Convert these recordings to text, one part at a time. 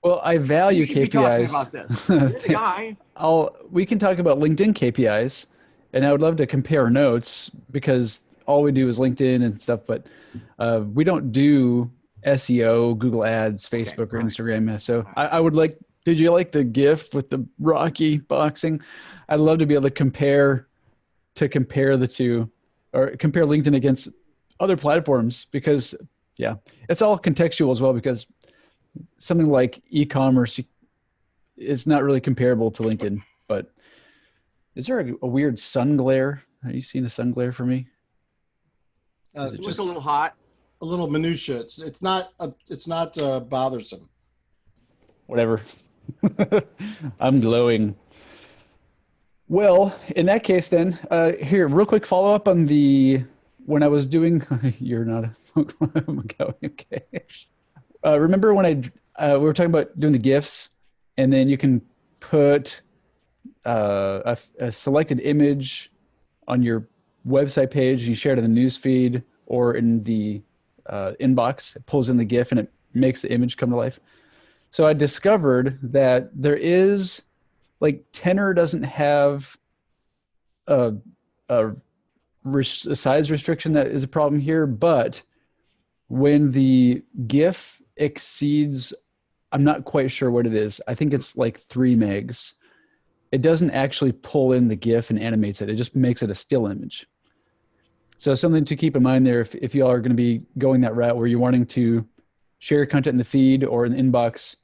Well, I value You should be talking KPIs. about this. You're the guy. We can talk about LinkedIn KPIs, and I would love to compare notes because all we do is LinkedIn and stuff, but we don't do SEO, Google Ads, Okay, Facebook, or all right. Instagram. So All right. I would like, did you like the GIF with the Rocky boxing? I'd love to be able to compare the two or compare LinkedIn against other platforms because, yeah, it's all contextual as well because something like e-commerce is not really comparable to LinkedIn, but is there a weird sun glare? Have you seen a sun glare for me? Is it It was a just little hot. A little minutia. It's not bothersome. whatever? I'm glowing. Well, in that case, then, here, real quick follow up on when I was doing, you're not, I'm going, okay. Remember when we were talking about doing the GIFs and then you can put a selected image on your website page, you share it in the news feed or in the inbox, it pulls in the GIF and it makes the image come to life. So I discovered that there is like Tenor doesn't have a, a size restriction that is a problem here, but when the GIF exceeds, I'm not quite sure what it is. I think it's like 3 megs. It doesn't actually pull in the GIF and animates it. It just makes it a still image. So something to keep in mind there if y'all are going to be going that route where you're wanting to share your content in the feed or in the inbox,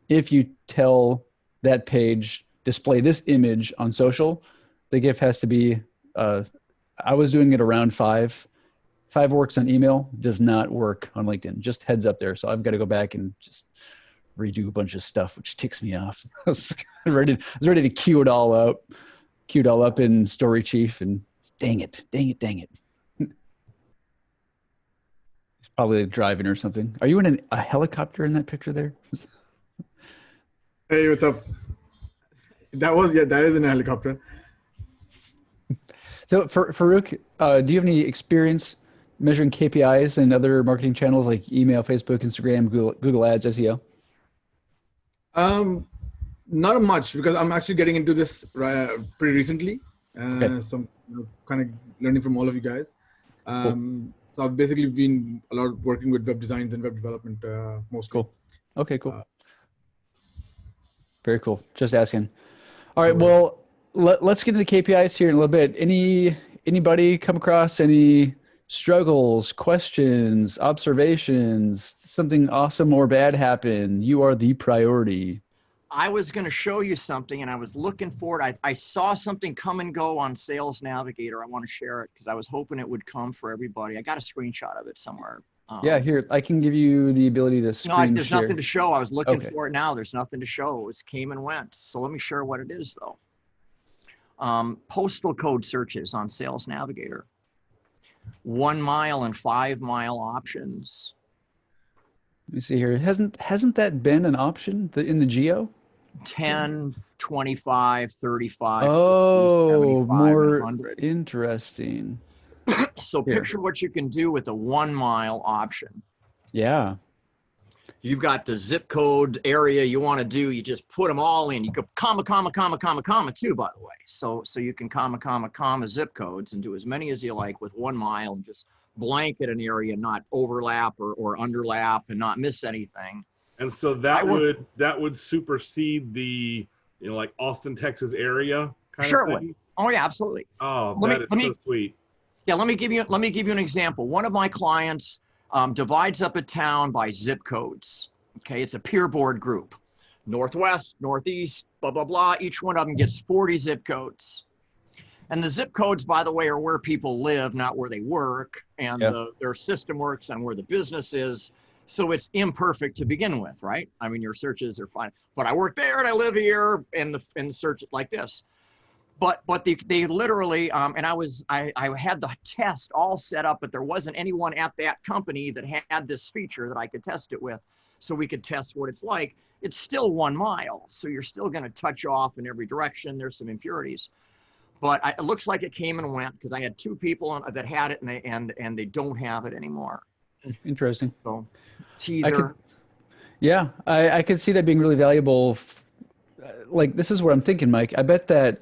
if you tell that page, display this image on social, the GIF has to be, I was doing it around 5. 5 works on email, does not work on LinkedIn. Just heads up there. So I've got to go back and just redo a bunch of stuff, which ticks me off. I was ready to queue it all up in Story Chief, and dang it. He's probably driving or something. Are you in a helicopter in that picture there? Hey, what's up? That is in a helicopter. So Farouk, do you have any experience measuring KPIs and other marketing channels like email, Facebook, Instagram, Google Ads, SEO? Not much because I'm actually getting into this pretty recently. Okay. So I'm kind of learning from all of you guys. Cool. So I've basically been a lot working with web designs and web development mostly. Cool. Okay, cool. Very cool. Just asking. All right. Well, let's get into the KPIs here in a little bit. Anybody come across any struggles, questions, observations, something awesome or bad happen? You are the priority. I was going to show you something and I was looking for it. I saw something come and go on Sales Navigator. I want to share it because I was hoping it would come for everybody. I got a screenshot of it somewhere. Yeah, here, I can give you the ability to screen No, there's share. nothing to show. I was looking Okay. for it now. There's nothing to show. It came and went. So let me share what it is though. Postal code searches on Sales Navigator. 1 mile and 5 mile options. Let me see here. Hasn't that been an option in the geo? 10, 25, 35, Oh, 50, 75, more 100. interesting. So Here. picture what you can do with a 1 mile option. Yeah. You've got the zip code area you want to do. You just put them all in. You could comma, comma, comma, comma, comma too, by the way. So you can comma, comma, comma zip codes and do as many as you like with 1 mile and just blanket an area, not overlap or underlap and not miss anything. And so that would supersede the, like Austin, Texas area kind of thing. Oh yeah, absolutely. Oh, Let me, so sweet. Yeah, let me give you an example. One of my clients divides up a town by zip codes. Okay, it's a peer board group. Northwest, Northeast, blah, blah, blah. Each one of them gets 40 zip codes. And the zip codes, by the way, are where people live, not where they work. And their system works on where the business is. So it's imperfect to begin with, right? I mean, your searches are fine. But I work there and I live here and the search like this. But they literally, and I had the test all set up, but there wasn't anyone at that company that had this feature that I could test it with. So we could test what it's like. It's still 1 mile. So you're still going to touch off in every direction. There's some impurities. But it looks like it came and went because I had 2 people that had it and they don't have it anymore. Interesting. So it's either. Yeah, I could see that being really valuable. Like, this is what I'm thinking, Mike. I bet that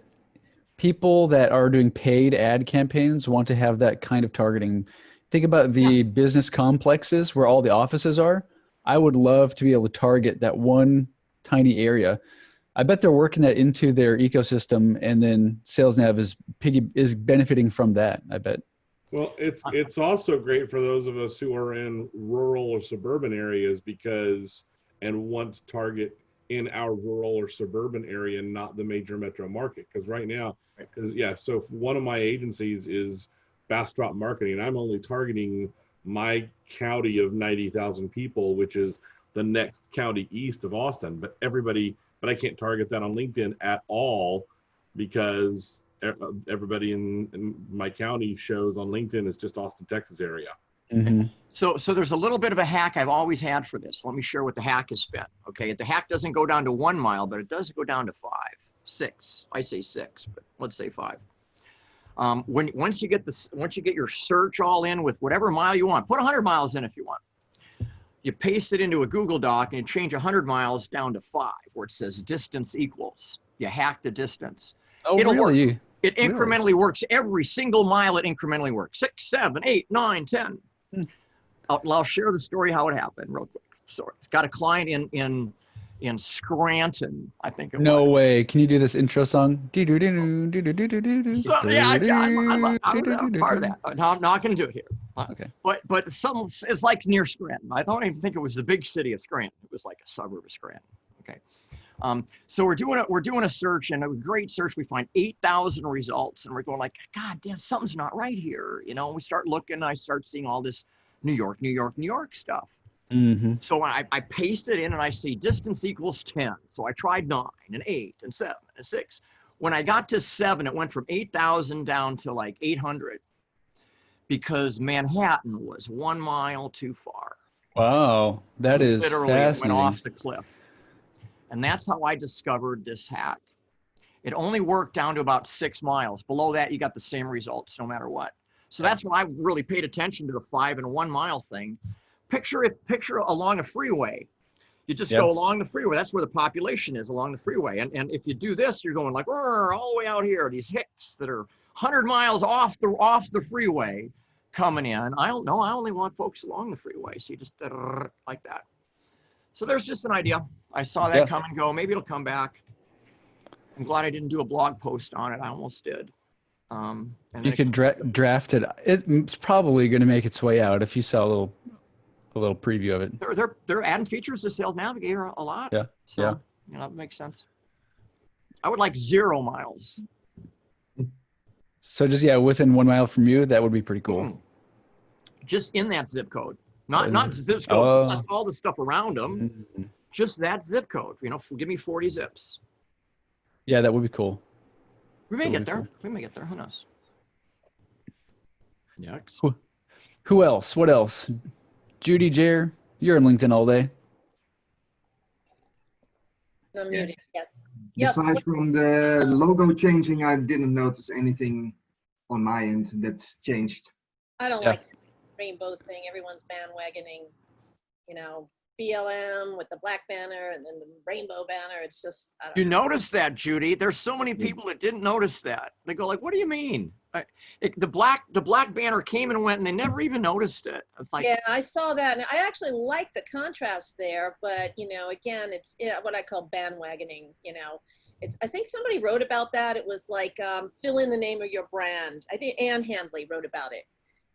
people that are doing paid ad campaigns want to have that kind of targeting. Think about Yeah. the business complexes where all the offices are. I would love to be able to target that one tiny area. I bet they're working that into their ecosystem, and then SalesNav is benefiting from that, I bet. Well, it's also great for those of us who are in rural or suburban areas because and want to target in our rural or suburban area, not the major metro market. Because right now, because yeah, so one of my agencies is Bastrop Marketing. I'm only targeting my county of 90,000 people, which is the next county east of Austin. But I can't target that on LinkedIn at all because everybody in my county shows on LinkedIn is just Austin, Texas area. Mm-hmm. So there's a little bit of a hack I've always had for this. Let me share what the hack has been. Okay, the hack doesn't go down to 1 mile, but it does go down to 5, 6. I say 6, but let's say 5. Once you get your search all in with whatever mile you want, put 100 miles in if you want. You paste it into a Google Doc and you change 100 miles down to 5, where it says distance equals. You hack the distance. Oh, It'll really? work. It incrementally works every single mile. It incrementally works 6, 7, 8, 9, 10. I'll share the story how it happened real quick. Sorry, got a client in Scranton, I think it was. No way. Can you do this intro song? So, yeah, I was a part of that. No, I'm not going to do it here. Okay. But it's like near Scranton. I don't even think it was the big city of Scranton. It was like a suburb of Scranton. Okay. So we're doing a search, and a great search. We find 8,000 results, and we're going like, God damn, something's not right here. You know, we start looking, and I start seeing all this New York stuff. Mm-hmm. So I paste it in and I see distance equals 10. So I tried 9 and 8 and 7 and 6. When I got to 7, it went from 8,000 down to like 800 because Manhattan was 1 mile too far. Wow, that is Literally, it fascinating. went off the cliff. And that's how I discovered this hack. It only worked down to about 6 miles. Below that, you got the same results no matter what. So that's when I really paid attention to the 5 and 1 mile thing. Picture along a freeway. You just go along the freeway. That's where the population is, along the freeway. And if you do this, you're going like all the way out here. These hicks that are 100 miles off the freeway coming in. I don't know. I only want folks along the freeway. So you just like that. So there's just an idea. I saw that come and go. Maybe it'll come back. I'm glad I didn't do a blog post on it. I almost did. And You could draft it. It's probably going to make its way out if you saw a little preview of it. They're adding features to Sales Navigator a lot. Yeah. So, you know, that makes sense. I would like 0 miles. So just within 1 mile from you, that would be pretty cool. Just in that zip code, not zip code plus all the stuff around them. Mm-hmm. Just that zip code. You know, give me 40 zips. Yeah, that would be cool. We may get there. Cool. We may get there. Who knows? Next. Who else? What else? Judy, Jer, you're in LinkedIn all day. I'm muted, yes. Besides from the logo changing, I didn't notice anything on my end that's changed. I don't like the rainbow thing. Everyone's bandwagoning, you know, BLM with the black banner and then the rainbow banner. It's just, I don't know. You noticed that, Judy. There's so many people that didn't notice that. They go like, what do you mean? The black banner came and went and they never even noticed it. It's like, yeah, I saw that. And I actually like the contrast there, but you know, again, it's what I call bandwagoning, you know. I think somebody wrote about that. It was like, fill in the name of your brand. I think Ann Handley wrote about it.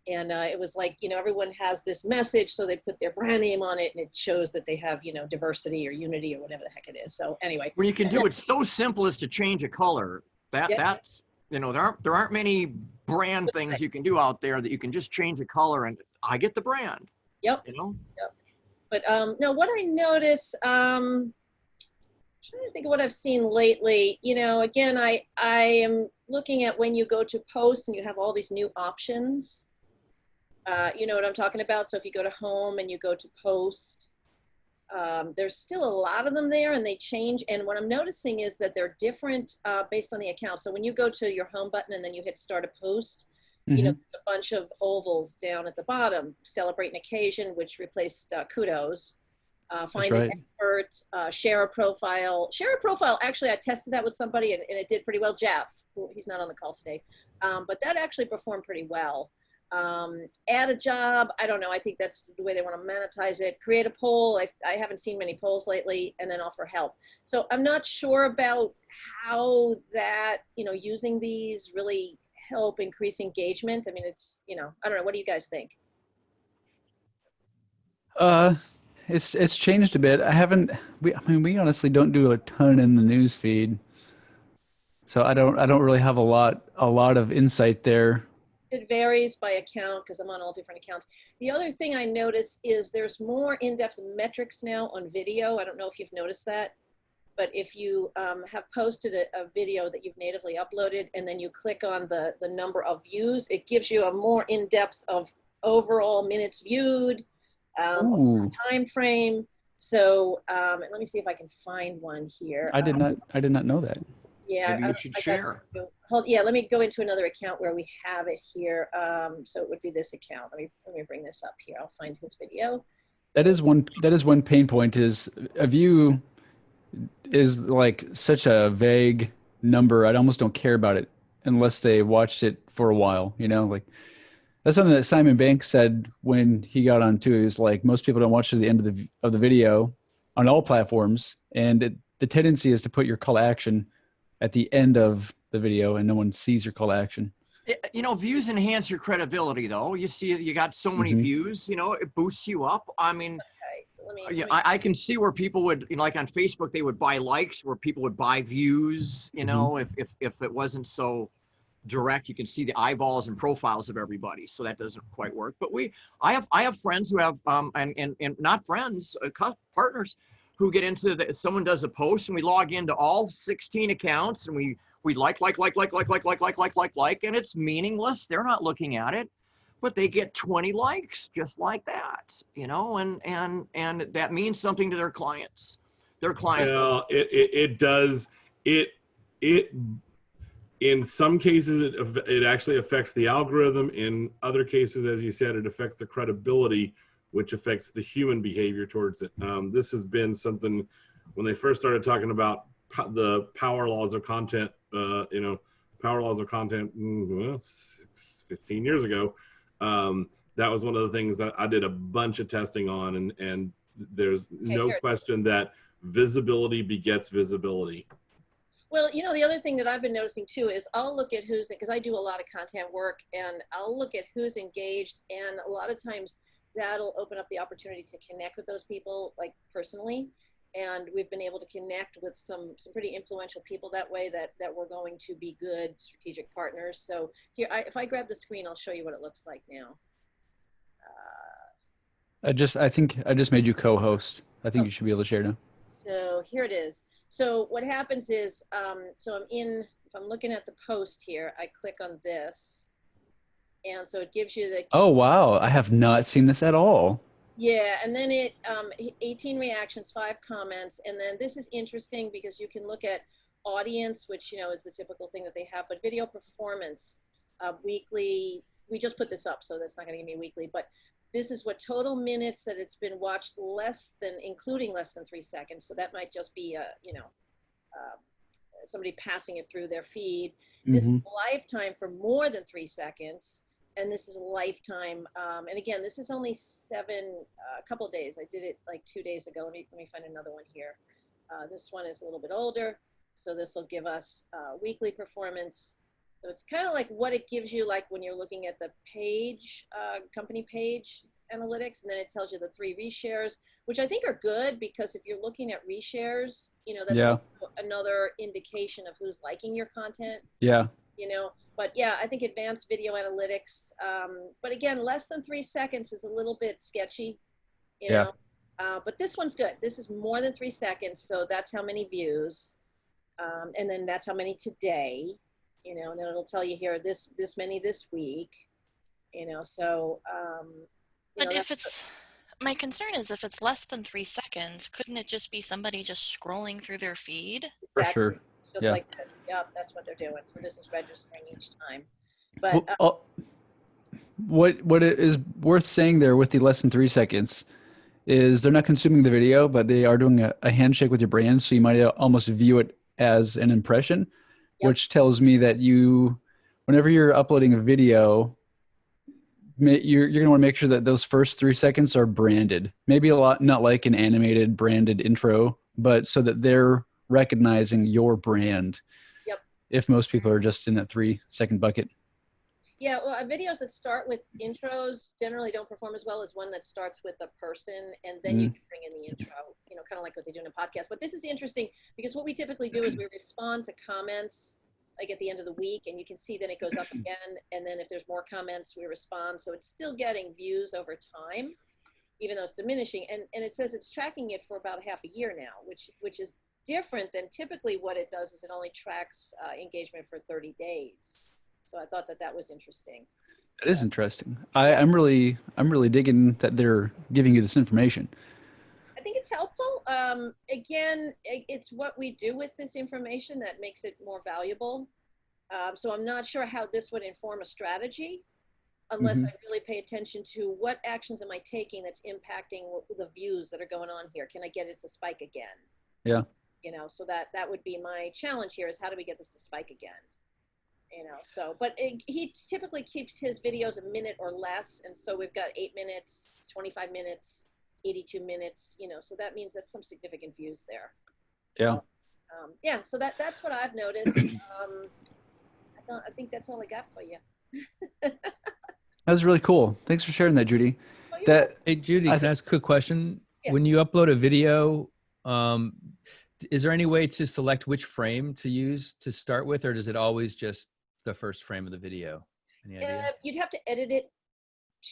And it was like, you know, everyone has this message, so they put their brand name on it, and it shows that they have, you know, diversity or unity or whatever the heck it is. So anyway. when you can do it so simple as to change a color, that's, you know, there aren't many brand things you can do out there that you can just change a color and I get the brand. Yep. You know? Yep. But no, what I notice, I'm trying to think of what I've seen lately. You know, again, I am looking at when you go to post and you have all these new options. You know what I'm talking about? So if you go to home and you go to post, there's still a lot of them there and they change. And what I'm noticing is that they're different based on the account. So when you go to your home button and then you hit start a post, you know, a bunch of ovals down at the bottom, celebrate an occasion, which replaced kudos. That's find an right. expert, share a profile. Share a profile, actually, I tested that with somebody and it did pretty well. Jeff, he's not on the call today, but that actually performed pretty well. Add a job, I don't know, I think that's the way they want to monetize it. Create a poll, I haven't seen many polls lately, and then offer help. So I'm not sure about how that, using these really help increase engagement. I mean, it's, I don't know, what do you guys think? It's changed a bit. We honestly don't do a ton in the news feed, so I don't really have a lot of insight there. It varies by account because I'm on all different accounts. The other thing I notice is there's more in-depth metrics now on video. I don't know if you've noticed that, but if you have posted a video that you've natively uploaded and then you click on the number of views, it gives you a more in-depth of overall minutes viewed, time frame. So let me see if I can find one here. I did not know that. Yeah, Maybe you should share. Yeah, let me go into another account where we have it here. So it would be this account. Let me bring this up here. I'll find his video. That is one pain point, is a view is like such a vague number. I almost don't care about it unless they watched it for a while, like that's something that Simon Banks said when he got on too. He was like, most people don't watch to the end of the video on all platforms, and the tendency is to put your call to action at the end of the video and no one sees your call to action. Views enhance your credibility, though. You see, you got so many views, it boosts you up. I mean, okay, so I can see where people would, like on Facebook, they would buy likes, where people would buy views, if it wasn't so direct. You can see the eyeballs and profiles of everybody, so that doesn't quite work. But I have friends who have and not friends, partners who get into someone does a post and we log into all 16 accounts and we like, and it's meaningless. They're not looking at it, but they get 20 likes just like that, and that means something to their clients. Well, it does. It in some cases it actually affects the algorithm. In other cases, as you said, it affects the credibility, which affects the human behavior towards it. This has been something when they first started talking about the power laws of content, power laws of content 15 years ago. That was one of the things that I did a bunch of testing on, and there's no question that visibility begets visibility. Well, the other thing that I've been noticing too is I'll look at because I do a lot of content work, and I'll look at who's engaged, and a lot of times that'll open up the opportunity to connect with those people, like personally. And we've been able to connect with some pretty influential people that way that we're going to be good strategic partners. So here, if I grab the screen, I'll show you what it looks like now. I think I just made you co-host. I think you should be able to share now. So here it is. So what happens is, so if I'm looking at the post here, I click on this. And so it gives you the. Oh, wow. I have not seen this at all. Yeah, and then 18 reactions, 5 comments, and then this is interesting because you can look at audience, which is the typical thing that they have, but video performance, weekly. We just put this up, so that's not going to give me weekly, but this is what total minutes that it's been watched including less than 3 seconds. So that might just be somebody passing it through their feed. This is lifetime for more than 3 seconds. And this is a lifetime. And again, this is only a couple of days. I did it like 2 days ago. Let me find another one here. This one is a little bit older. So this will give us weekly performance. So it's kind of like what it gives you, like when you're looking at the page, company page analytics, and then it tells you the 3 reshares, which I think are good because if you're looking at reshares, that's another indication of who's liking your content. Yeah. But yeah, I think advanced video analytics, but again, less than 3 seconds is a little bit sketchy, but this one's good. This is more than 3 seconds. So that's how many views. And then that's how many today, and then it'll tell you here, this many this week, so, but if it's, my concern is if it's less than 3 seconds, couldn't it just be somebody just scrolling through their feed? Exactly. For sure. Just like this. Yep, that's what they're doing. So this is registering each time. But what it is worth saying there with the less than 3 seconds is they're not consuming the video, but they are doing a handshake with your brand. So you might almost view it as an impression, Yep. which tells me that whenever you're uploading a video, you're going to want to make sure that those first 3 seconds are branded. Maybe not like an animated branded intro, but so that they're recognizing your brand. Yep. If most people are just in that 3-second bucket. Yeah, well, videos that start with intros generally don't perform as well as one that starts with a person, and then you can bring in the intro, kind of like what they do in a podcast. But this is interesting because what we typically do is we respond to comments like at the end of the week, and you can see then it goes up again, and then if there's more comments, we respond. So it's still getting views over time, even though it's diminishing. And it says it's tracking it for about half a year now, which is different than typically what it does is it only tracks engagement for 30 days. So I thought that was interesting. That is interesting. I'm really digging that they're giving you this information. I think it's helpful. Again, it's what we do with this information that makes it more valuable. So I'm not sure how this would inform a strategy unless I really pay attention to what actions am I taking that's impacting the views that are going on here. Can I get it to spike again? Yeah. So that would be my challenge here is how do we get this to spike again? But he typically keeps his videos a minute or less. And so we've got 8 minutes, 25 minutes, 82 minutes, so that means that's some significant views there. So, yeah. So that's what I've noticed. I think that's all I got for you. That was really cool. Thanks for sharing that, Judy. Hey, Judy, can I ask a quick question? Yes. When you upload a video, is there any way to select which frame to use to start with, or does it always just the first frame of the video? Any idea? You'd have to edit it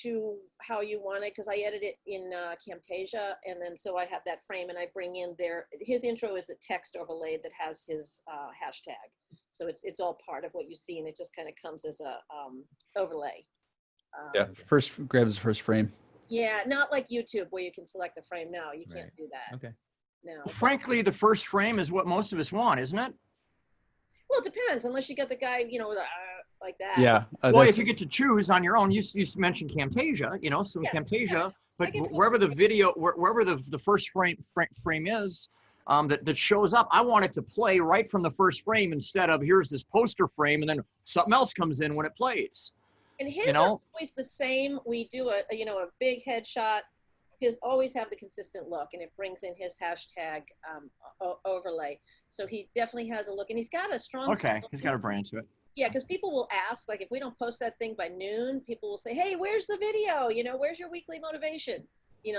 to how you want it because I edit it in Camtasia, and then so I have that frame and I bring in his intro is a text overlay that has his hashtag, so it's all part of what you see and it just kind of comes as a overlay. Grabs the first frame. Yeah, not like YouTube where you can select the frame. No, you can't do that. Okay. No. Frankly, the first frame is what most of us want, isn't it? Well, it depends, unless you get the guy, like that. Yeah. Well, if you get to choose on your own, you mentioned Camtasia, so Yeah, Camtasia, but I get wherever the video, wherever the first frame is, that shows up, I want it to play right from the first frame instead of here's this poster frame and then something else comes in when it plays. And his is always the same. We do a big headshot. His always have the consistent look, and it brings in his hashtag overlay. So he definitely has a look, and he's got a strong. Okay, he's got a brand to it. Yeah, because people will ask, like, if we don't post that thing by noon, people will say, "Hey, where's the video? Where's your weekly motivation?"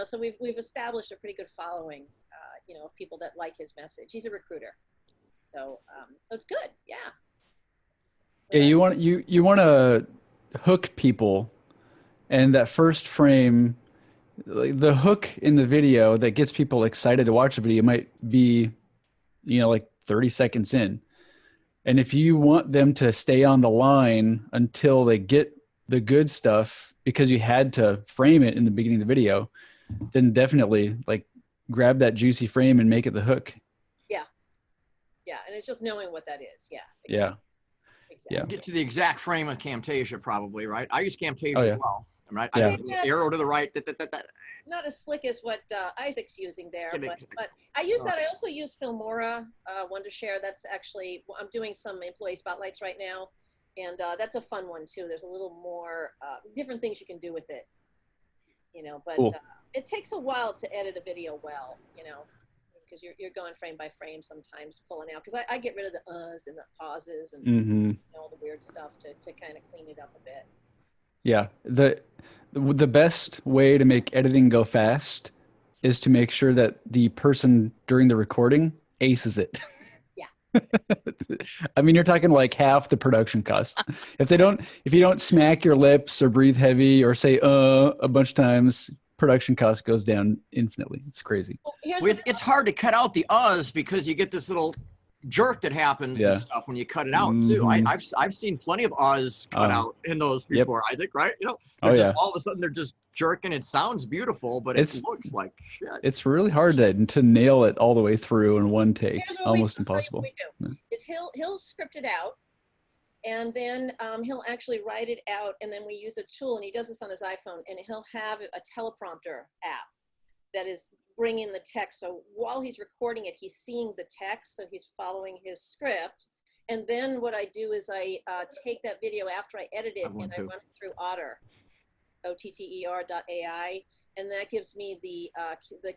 So we've established a pretty good following, of people that like his message. He's a recruiter, so it's good. Yeah. So Yeah, you want to hook people, and that first frame. The hook in the video that gets people excited to watch the video might be, like 30 seconds in. And if you want them to stay on the line until they get the good stuff because you had to frame it in the beginning of the video, then definitely grab that juicy frame and make it the hook. Yeah. Yeah. And it's just knowing what that is. Yeah. Exactly. Yeah. Exactly. Yeah. Get to the exact frame of Camtasia probably, right? I use Camtasia as well. Right? Yeah. I mean, arrow to the right. Not as slick as what Isaac's using there, but I use that. I also use Filmora, Wondershare. That's actually, I'm doing some employee spotlights right now, and that's a fun one too. There's a little more different things you can do with it, but cool. It takes a while to edit a video well, because you're going frame by frame sometimes pulling out, because I get rid of the uhs and the pauses and all the weird stuff to kind of clean it up a bit. Yeah, the best way to make editing go fast is to make sure that the person during the recording aces it. Yeah. I mean, you're talking like half the production cost. If you don't smack your lips or breathe heavy or say a bunch of times, production cost goes down infinitely. It's crazy. Well, it's hard to cut out the uhs because you get this little jerk that happens and stuff when you cut it out too. I've seen plenty of uhs cut out in those before, Isaac, right? All of a sudden they're just jerking. It sounds beautiful, but it looks like shit. It's really hard to nail it all the way through in one take. Almost impossible. Is he'll script it out, and then he'll actually write it out, and then we use a tool, and he does this on his iPhone, and he'll have a teleprompter app that is bringing the text. So while he's recording it, he's seeing the text, so he's following his script. And then what I do is I take that video after I edit it and I run it through Otter, OTTER.ai, and that gives me the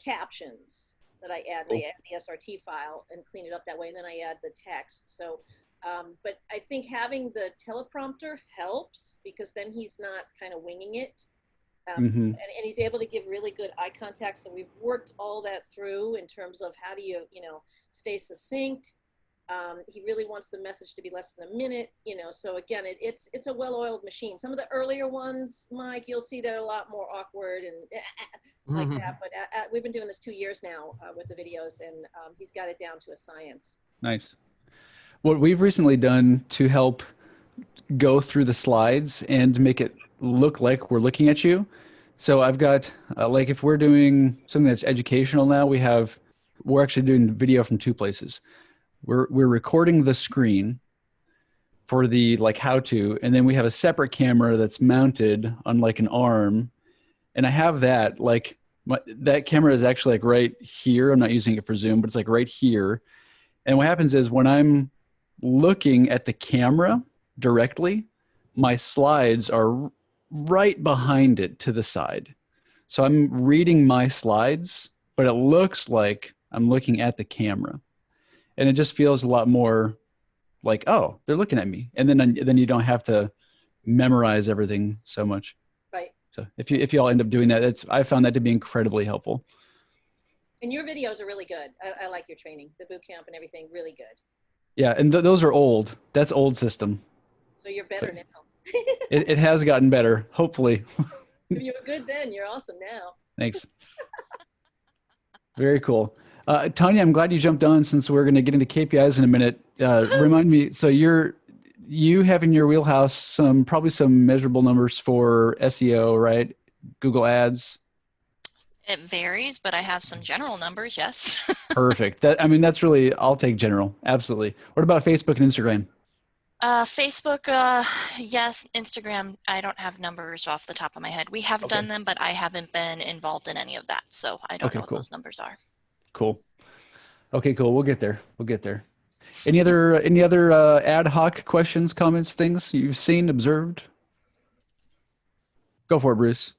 captions that I add. I add the SRT file and clean it up that way, and then I add the text. So, but I think having the teleprompter helps because then he's not kind of winging it. And he's able to give really good eye contact. So we've worked all that through in terms of how do you, stay succinct. He really wants the message to be less than a minute, so again, it's a well-oiled machine. Some of the earlier ones, Mike, you'll see they're a lot more awkward and like that, but we've been doing this 2 years now with the videos, and he's got it down to a science. Nice. What we've recently done to help go through the slides and make it look like we're looking at you. So I've got, like if we're doing something that's educational now, we're actually doing video from 2 places. We're recording the screen for the how to, and then we have a separate camera that's mounted on like an arm, and I have that that camera is actually right here. I'm not using it for Zoom, but it's right here. And what happens is when I'm looking at the camera directly, my slides are right behind it to the side. So I'm reading my slides, but it looks like I'm looking at the camera. And it just feels a lot more like, oh, they're looking at me. And then you don't have to memorize everything so much. Right. So if you all end up doing that, I found that to be incredibly helpful. And your videos are really good. I like your training, the boot camp and everything, really good. Yeah, and those are old. That's old system. So you're better now. It has gotten better, hopefully. You were good then. You're awesome now. Thanks. Very cool. Tanya, I'm glad you jumped on since we're going to get into KPIs in a minute. Remind me, so you have in your wheelhouse probably some measurable numbers for SEO, right? Google Ads. It varies, but I have some general numbers, yes. Perfect. That's really, I'll take general. Absolutely. What about Facebook and Instagram? Facebook, yes. Instagram, I don't have numbers off the top of my head. We have done them, but I haven't been involved in any of that, so I don't know what those numbers are. Cool. Okay, cool. We'll get there. Any other ad hoc questions, comments, things you've seen, observed? Go for it, Bruce.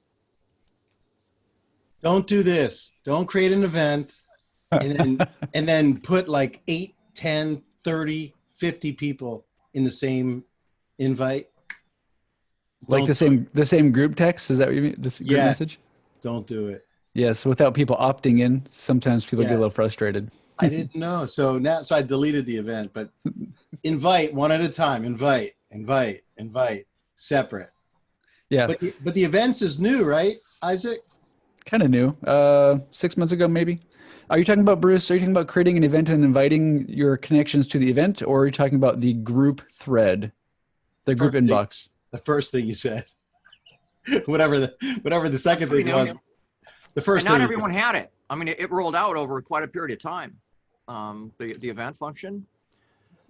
Don't do this. Don't create an event and then put 8, 10, 30, 50 people in the same invite. The same group text? Is that what you mean? This group message? Don't do it. Yes, without people opting in, sometimes people get a little frustrated. I didn't know. So I deleted the event, but invite one at a time. Invite, separate. Yeah. But the events is new, right, Isaac? Kind of new. 6 months ago, maybe. Are you talking about, Bruce, are you talking about creating an event and inviting your connections to the event, or are you talking about the group thread, the group inbox? The first thing you said. whatever the second thing was. The first and not everyone had it. It rolled out over quite a period of time. The event function.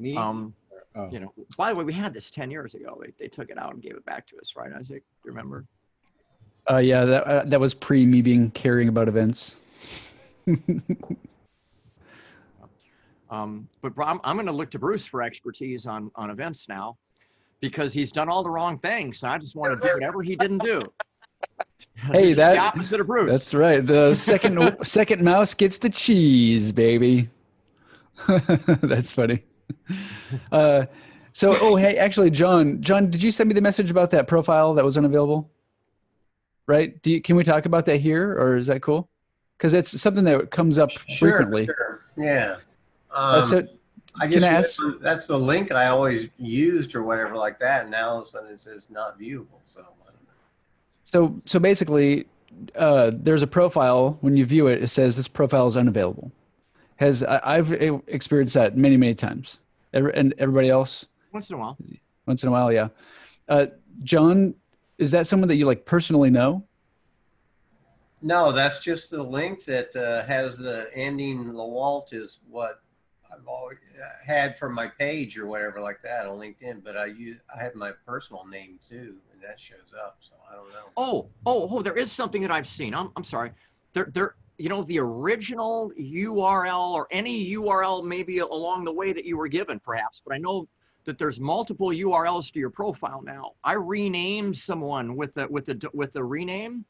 By the way, we had this 10 years ago. They took it out and gave it back to us, right, Isaac? Do you remember? Yeah, that was pre me being caring about events. But I'm going to look to Bruce for expertise on events now, because he's done all the wrong things. So I just want to do whatever he didn't do. Hey, the opposite of Bruce. That's right. The second mouse gets the cheese, baby. That's funny. Hey, actually, John, did you send me the message about that profile that was unavailable? Right? Can we talk about that here, or is that cool? Because it's something that comes up frequently. Sure. Yeah. I guess that's the link I always used or whatever like that. And now all of a sudden it says not viewable. So basically, there's a profile. When you view it, it says this profile is unavailable. I've experienced that many times. And everybody else? Once in a while. Once in a while, yeah. John, is that someone that you personally know? No, that's just the link that has the ending Lawalt is what I've always had for my page or whatever like that on LinkedIn. But I have my personal name too, and that shows up. So I don't know. Oh! There is something that I've seen. I'm sorry. you know, the original URL or any URL maybe along the way that you were given perhaps, but I know that there's multiple URLs to your profile now. I renamed someone with the rename,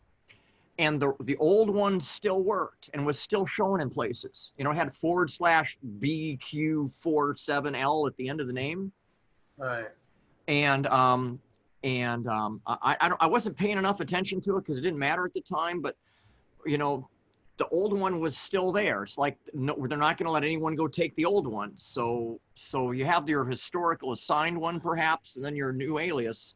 and the old one still worked and was still shown in places. You know, it had /BQ47L at the end of the name. Right. And I wasn't paying enough attention to it because it didn't matter at the time, but you know, the old one was still there. It's like, no, they're not going to let anyone go take the old one. So you have your historical assigned one perhaps, and then your new alias,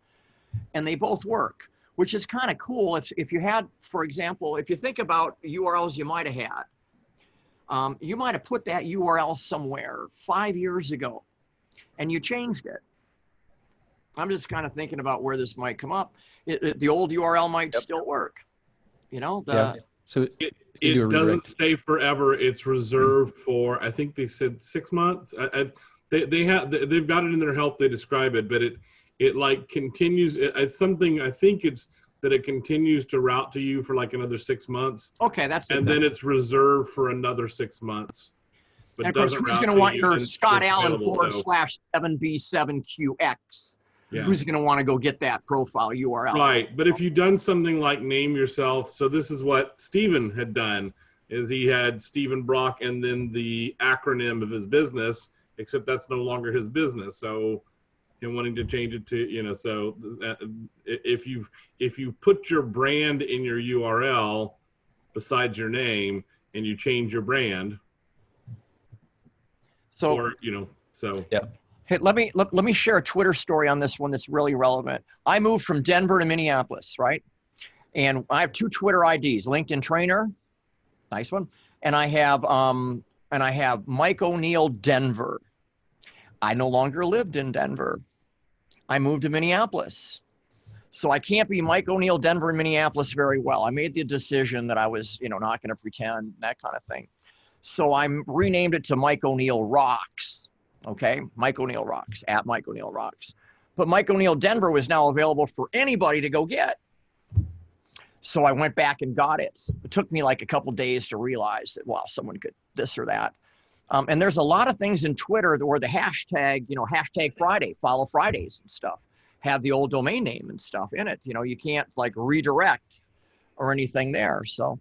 and they both work, which is kind of cool. If you had, for example, if you think about URLs you might have had, you might have put that URL somewhere 5 years ago and you changed it. I'm just kind of thinking about where this might come up. The old URL might still work, you know? So it doesn't stay forever. It's reserved for, I think they said 6 months. They've got it in their help. They describe it, but it like continues. It's something, I think it's that it continues to route to you for like another 6 months. Okay, that's it. And then it's reserved for another 6 months. But and of course, who's going to want your Scott Allen /7B7QX? Yeah. Who's going to want to go get that profile URL? Right. But if you've done something like name yourself, so this is what Stephen had done, is he had Stephen Brock and then the acronym of his business, except that's no longer his business. So him wanting to change it to, you know, so if you put your brand in your URL besides your name and you change your brand, so, or, you know, so. Yeah. Hey, let me share a Twitter story on this one that's really relevant. I moved from Denver to Minneapolis, right? And I have 2 Twitter IDs, LinkedIn Trainer, nice one, and I have Mike O'Neill Denver. I no longer lived in Denver. I moved to Minneapolis. So I can't be Mike O'Neill Denver in Minneapolis very well. I made the decision that I was, you know, not going to pretend, that kind of thing. So I renamed it to Mike O'Neill Rocks. Okay, Mike O'Neill Rocks, at Mike O'Neill Rocks. But Mike O'Neill Denver was now available for anybody to go get. So I went back and got it. It took me like a couple days to realize that, wow, someone could this or that. And there's a lot of things in Twitter where the hashtag, you know, hashtag Friday, follow Fridays and stuff, have the old domain name and stuff in it. You know, you can't like redirect or anything there. So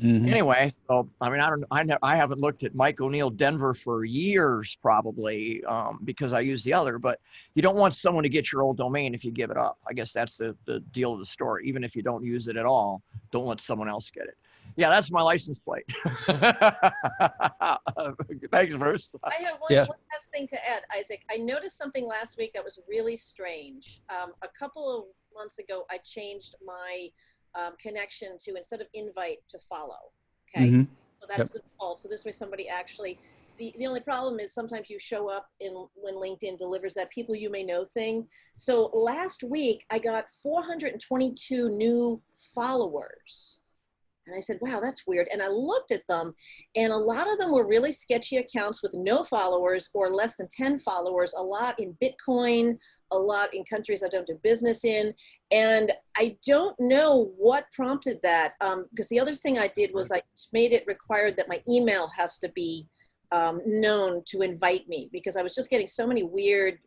anyway, so I mean, I haven't looked at Mike O'Neill Denver for years probably because I use the other, but you don't want someone to get your old domain if you give it up. I guess that's the deal of the story. Even if you don't use it at all, don't let someone else get it. Yeah, that's my license plate. Thanks, Bruce. I have one last thing to add, Isaac. I noticed something last week that was really strange. A couple of months ago, I changed my connection to, instead of invite, to follow. Okay, so that's the default. So this way somebody actually, the only problem is sometimes you show up when LinkedIn delivers that people you may know thing. So last week I got 422 new followers. And I said, wow, that's weird. And I looked at them, and a lot of them were really sketchy accounts with no followers or less than 10 followers, a lot in Bitcoin, a lot in countries I don't do business in. And I don't know what prompted that, because the other thing I did was I made it required that my email has to be known to invite me, because I was just getting so many weird,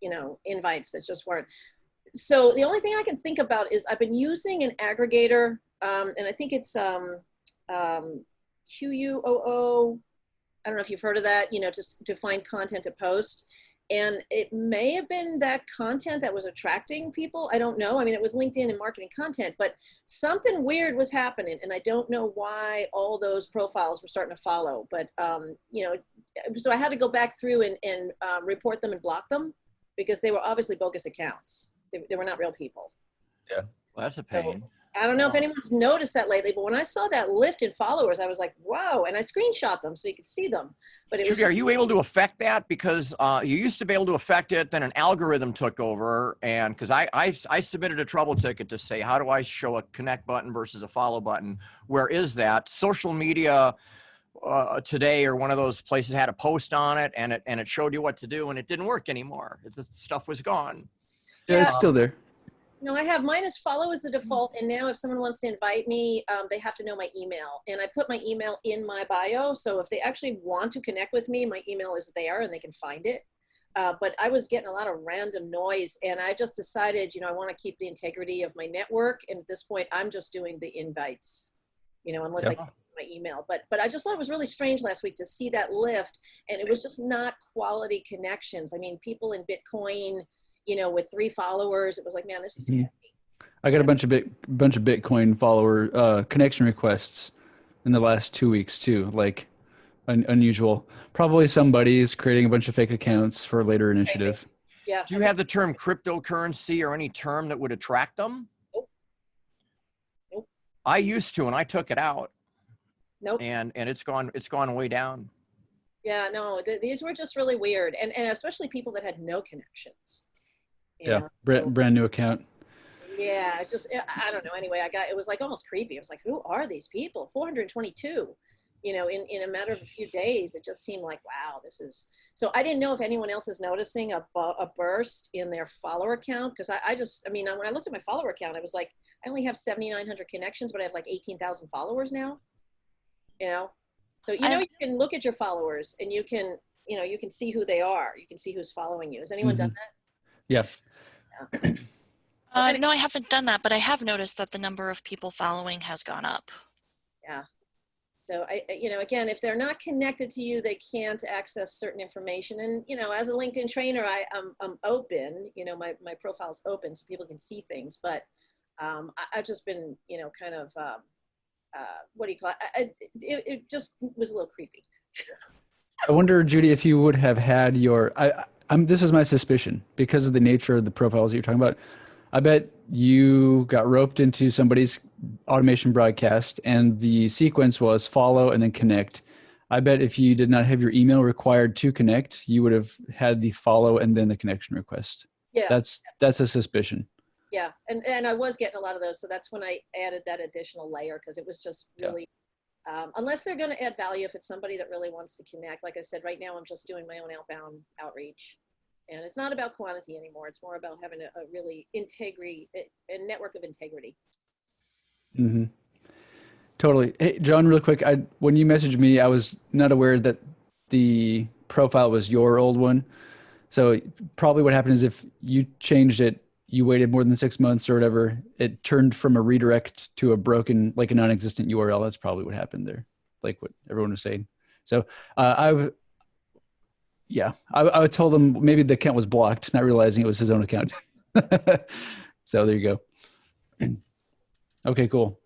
you know, invites that just weren't. So the only thing I can think about is I've been using an aggregator, and I think it's QUOO. I don't know if you've heard of that, you know, just to find content to post. And it may have been that content that was attracting people. I don't know. I mean, it was LinkedIn and marketing content, but something weird was happening. And I don't know why all those profiles were starting to follow. But, you know, so I had to go back through and report them and block them, because they were obviously bogus accounts. They were not real people. Yeah, well, that's a pain. So, I don't know if anyone's noticed that lately, but when I saw that lift in followers, I was like, wow. And I screenshot them so you could see them. But it was, are you able to affect that? Because you used to be able to affect it, then an algorithm took over. And because I submitted a trouble ticket to say, how do I show a connect button versus a follow button? Where is that? Social media today, or one of those places, had a post on it, and it showed you what to do, and it didn't work anymore. The stuff was gone. Yeah, it's still there. No, I have mine as follow as the default. And now if someone wants to invite me, they have to know my email. And I put my email in my bio. So if they actually want to connect with me, my email is there and they can find it. But I was getting a lot of random noise and I just decided, I want to keep the integrity of my network. And at this point, I'm just doing the invites, unless I get my email. But I just thought it was really strange last week to see that lift. And it was just not quality connections. I mean, people in Bitcoin, with 3 followers, it was like, man, this is heavy. I got a bunch of Bitcoin follower connection requests in the last 2 weeks too, like unusual. Probably somebody's creating a bunch of fake accounts for a later initiative. Yeah. Do you have the term cryptocurrency or any term that would attract them? Nope. I used to, and I took it out. Nope. And it's gone way down. Yeah, no, these were just really weird. And especially people that had no connections. Yeah, brand new account. Yeah, I don't know. Anyway, it was like almost creepy. I was like, who are these people? 422, in a matter of a few days. It just seemed like, wow, this is, so I didn't know if anyone else is noticing a burst in their follower count. Cause when I looked at my follower count, I was like, I only have 7,900 connections, but I have like 18,000 followers now, So, you can look at your followers and you can see who they are. You can see who's following you. Has anyone done that? Yeah. No, I haven't done that, but I have noticed that the number of people following has gone up. Yeah. So again, if they're not connected to you, they can't access certain information. And, as a LinkedIn trainer, I'm open, my profile's open so people can see things, but I've just been, kind of, what do you call it? It just was a little creepy. I wonder, Judy, if you would have had this is my suspicion because of the nature of the profiles that you're talking about. I bet you got roped into somebody's automation broadcast and the sequence was follow and then connect. I bet if you did not have your email required to connect, you would have had the follow and then the connection request. Yeah. That's a suspicion. Yeah. And I was getting a lot of those. So that's when I added that additional layer because it was just really, unless they're going to add value, if it's somebody that really wants to connect. Like I said, right now I'm just doing my own outbound outreach. And it's not about quantity anymore. It's more about having a really a network of integrity. Mm-hmm. Totally. Hey, John, real quick, when you messaged me, I was not aware that the profile was your old one. So probably what happened is if you changed it, you waited more than 6 months or whatever, it turned from a redirect to a broken, like a non-existent URL. That's probably what happened there, like what everyone was saying. So I told him maybe the account was blocked, not realizing it was his own account. So there you go. Okay, cool.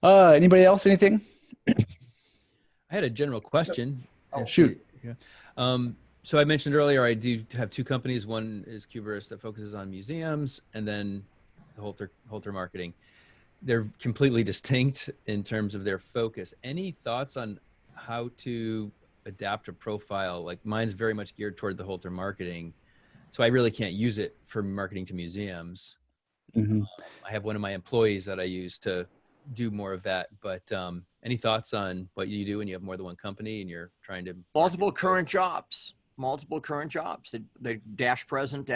Anybody else, anything? I had a general question. Shoot. So I mentioned earlier, I do have 2 companies. One is Cuberus that focuses on museums, and then the Holter Marketing. They're completely distinct in terms of their focus. Any thoughts on how to adapt a profile? Like mine's very much geared toward the Holter Marketing, so I really can't use it for marketing to museums. Mm-hmm. I have one of my employees that I use to do more of that, but any thoughts on what you do when you have more than one company and you're trying to multiple current jobs? They dash present.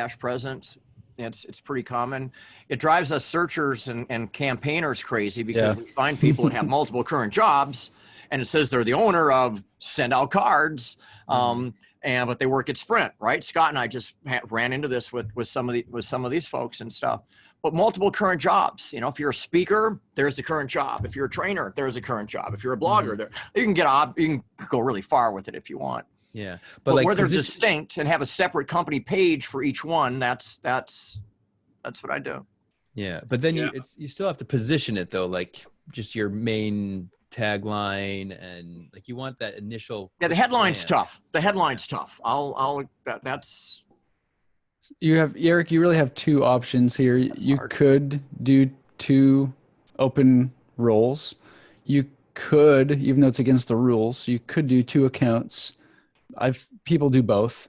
It's pretty common. It drives us searchers and campaigners crazy because we find people that have multiple current jobs and it says they're the owner of Send Out Cards, but they work at Sprint, right? Scott and I just ran into this with some of these folks and stuff. But multiple current jobs. If you're a speaker, there's the current job. If you're a trainer, there's a curent job. If you're a blogger, you can go really far with it if you want. Yeah, but like, where they're distinct and have a separate company page for each one, that's what I do. Yeah, but then you still have to position it though, like just your main tagline and like you want that initial. Yeah, the headline's tough. The headline's tough. That's. You have, Eric, you really have 2 options here. You could do 2 open roles. You could, even though it's against the rules, you could do 2 accounts. People do both.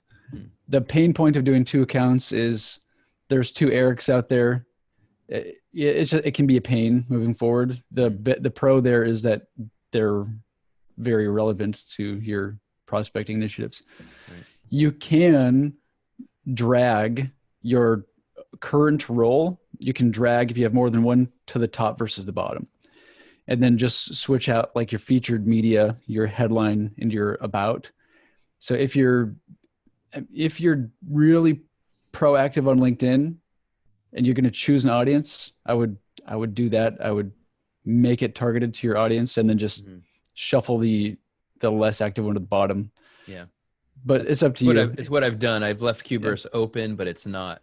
The pain point of doing 2 accounts is there's 2 Erics out there. It can be a pain moving forward. The pro there is that they're very relevant to your prospecting initiatives. Right. You can drag your current role you can drag if you have more than one to the top versus the bottom, and then just switch out like your featured media, your headline, and your about. So if you're really proactive on LinkedIn and you're going to choose an audience, I would do that. I would make it targeted to your audience and then just shuffle the less active one to the bottom. Yeah. But it's up to you. It's what I've done. I've left QBurst open, but it's not.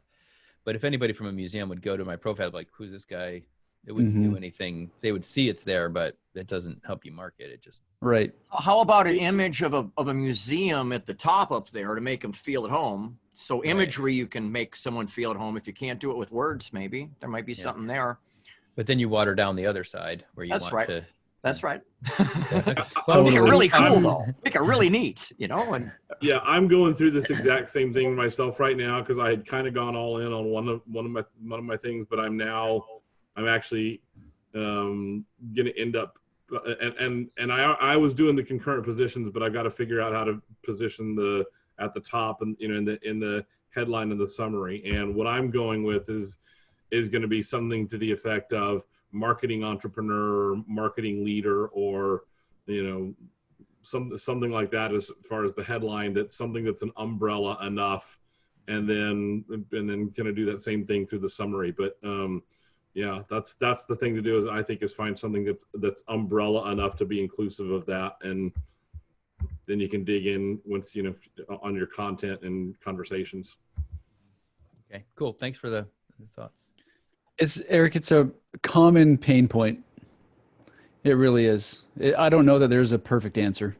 But if anybody from a museum would go to my profile, like, who's this guy? It wouldn't do anything. They would see it's there, but it doesn't help you market. It just right. How about an image of a museum at the top up there to make them feel at home? So imagery, you can make someone feel at home. If you can't do it with words, maybe there might be something there. But then you water down the other side where you want to. That's right. Well, make it really cool though. Make it really neat, you know. And yeah, I'm going through this exact same thing myself right now because I had kind of gone all in on one of my things, but I'm actually going to end up and I was doing the concurrent positions, but I've got to figure out how to position at the top and in the headline and the summary. And what I'm going with is going to be something to the effect of marketing entrepreneur, marketing leader, or something like that as far as the headline. That's something that's an umbrella enough, and then kind of do that same thing through the summary. But yeah, that's the thing to do, is I think, is find something that's umbrella enough to be inclusive of that, and then you can dig in once on your content and conversations. Okay, cool. Thanks for the thoughts. Eric, it's a common pain point. It really is. I don't know that there's a perfect answer.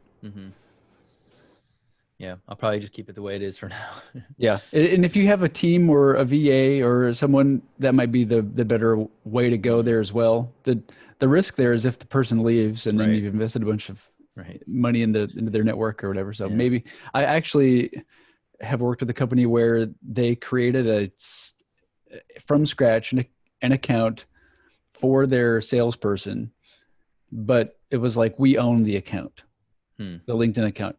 Yeah, I'll probably just keep it the way it is for now. Yeah, and if you have a team or a VA or someone, that might be the better way to go there as well. The risk there is if the person leaves and then you've invested a bunch of money into their network or whatever. So maybe I actually have worked with a company where they created from scratch an account for their salesperson, but it was like, we own the account, the LinkedIn account.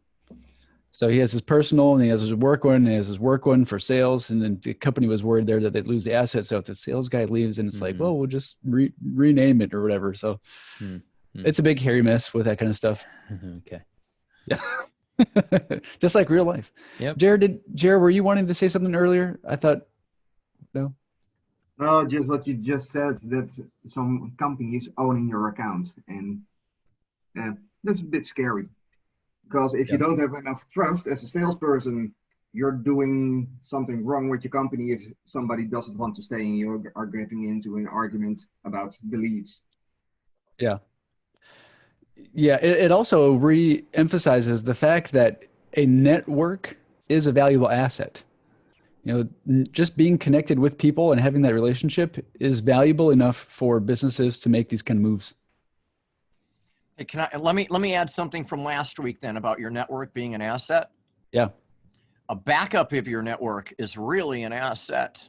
So he has his personal and he has his work one, and he has his work one for sales. And then the company was worried there that they'd lose the asset. So if the sales guy leaves, and it's like, well, we'll just rename it or whatever. So it's a big hairy mess with that kind of stuff. Okay. Yeah. Just like real life. Yep. Jared, were you wanting to say something earlier? I thought, no. No, just what you just said, that some companies owning your account, and that's a bit scary, because if you don't have enough trust as a salesperson, you're doing something wrong with your company if somebody doesn't want to stay and you are getting into an argument about the leads. Yeah. Yeah, it also re-emphasizes the fact that a network is a valuable asset. Just being connected with people and having that relationship is valuable enough for businesses to make these kind of moves. hey, let me add something from last week then about your network being an asset. Yeah. A backup of your network is really an asset.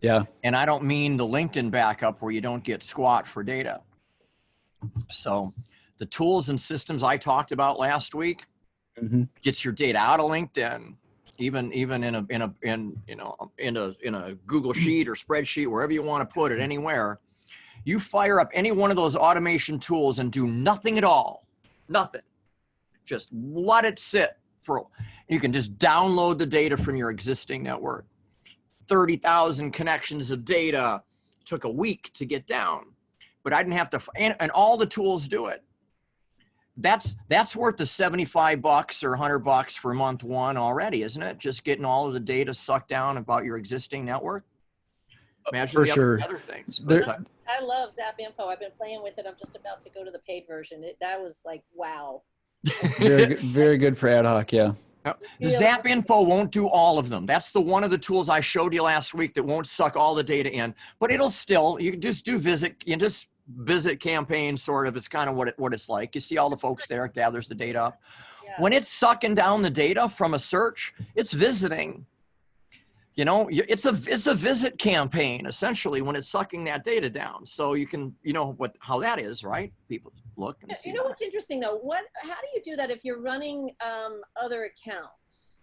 Yeah. And I don't mean the LinkedIn backup where you don't get squat for data. So the tools and systems I talked about last week gets your data out of LinkedIn, even in a Google sheet or spreadsheet, wherever you want to put it, anywhere. You fire up any one of those automation tools and do nothing at all, nothing. Just let it sit you can just download the data from your existing network. 30,000 connections of data took a week to get down, but I didn't have to, and all the tools do it. That's worth the $75 or $100 for month one already, isn't it? Just getting all of the data sucked down about your existing network. Imagine for the sure. other things. I love Zap Info. I've been playing with it. I'm just about to go to the paid version. That was like, wow. Very good for ad hoc. Yeah. The Zap Info won't do all of them. That's the one of the tools I showed you last week that won't suck all the data in, but it'll still, you can just do visit campaign, sort of. It's kind of what it's like. You see all the folks there, it gathers the data up. Yeah. When it's sucking down the data from a search, it's visiting. It's a visit campaign essentially when it's sucking that data down. So you can, how that is, right? People look and see. What's interesting though? How do you do that if you're running other accounts?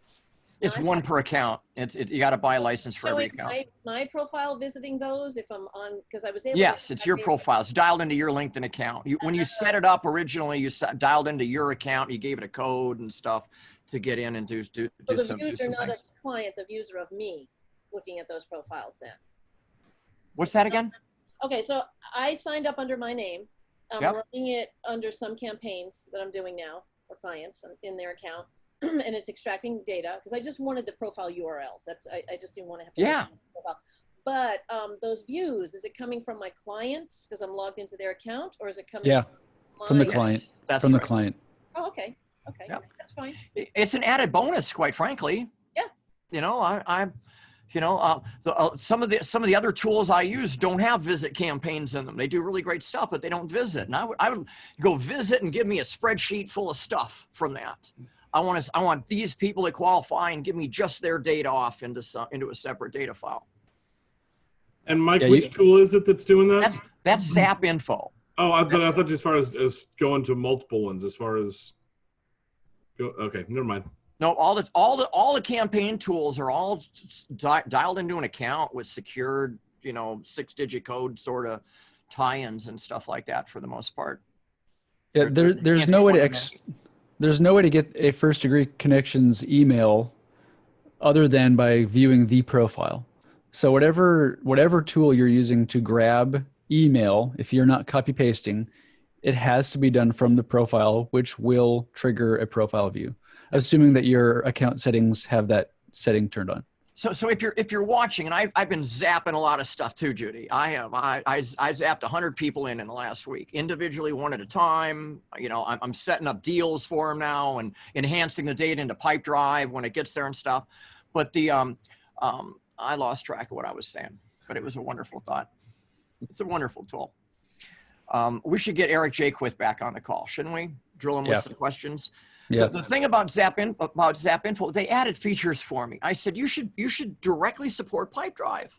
It's one per account. You got to buy a license for every showing account. my profile visiting those if I'm on, because I was able Yes, to. it's your profile. It's dialed into your LinkedIn account. When you set it up originally, you dialed into your account. You gave it a code and stuff to get in and do So the some views are not things. a client, the views are of me looking at those profiles then. What's that again? Okay, so I signed up under my name. I'm Yep. running it under some campaigns that I'm doing now for clients in their account. And it's extracting data because I just wanted the profile URLs. I just didn't want to have to. Yeah. Profile. But those views, is it coming from my clients because I'm logged into their account, or is it coming from the my- client. Yes, that's from the right. client. Oh, okay. Okay. Yep. That's fine. It's an added bonus, quite frankly. Yeah. You know, some of the other tools I use don't have visit campaigns in them. They do really great stuff, but they don't visit. And I would go visit and give me a spreadsheet full of stuff from that. I want these people to qualify and give me just their data off into a separate data file. And Mike, Yeah, which tool is it that's doing that? That's Zap Info. Oh, but I thought as far as going to multiple ones, as far as okay, never mind. No, all the campaign tools are all dialed into an account with secured, 6-digit code sort of tie-ins and stuff like that for the most part. Yeah, there's no way to there's no way to get a first degree connections email other than by viewing the profile. So whatever tool you're using to grab email, if you're not copy pasting, it has to be done from the profile, which will trigger a profile view, assuming that your account settings have that setting turned on. So if you're watching, and I've been zapping a lot of stuff too, Judy. I zapped 100 people in the last week, individually, one at a time. I'm setting up deals for them now and enhancing the data into Pipedrive when it gets there and stuff. But I lost track of what I was saying, but it was a wonderful thought. It's a wonderful tool. We should get Eric Jaquith back on the call, shouldn't we? Drill him with some questions. Yeah. The thing about Zap Info, they added features for me. I said you should directly support Pipedrive,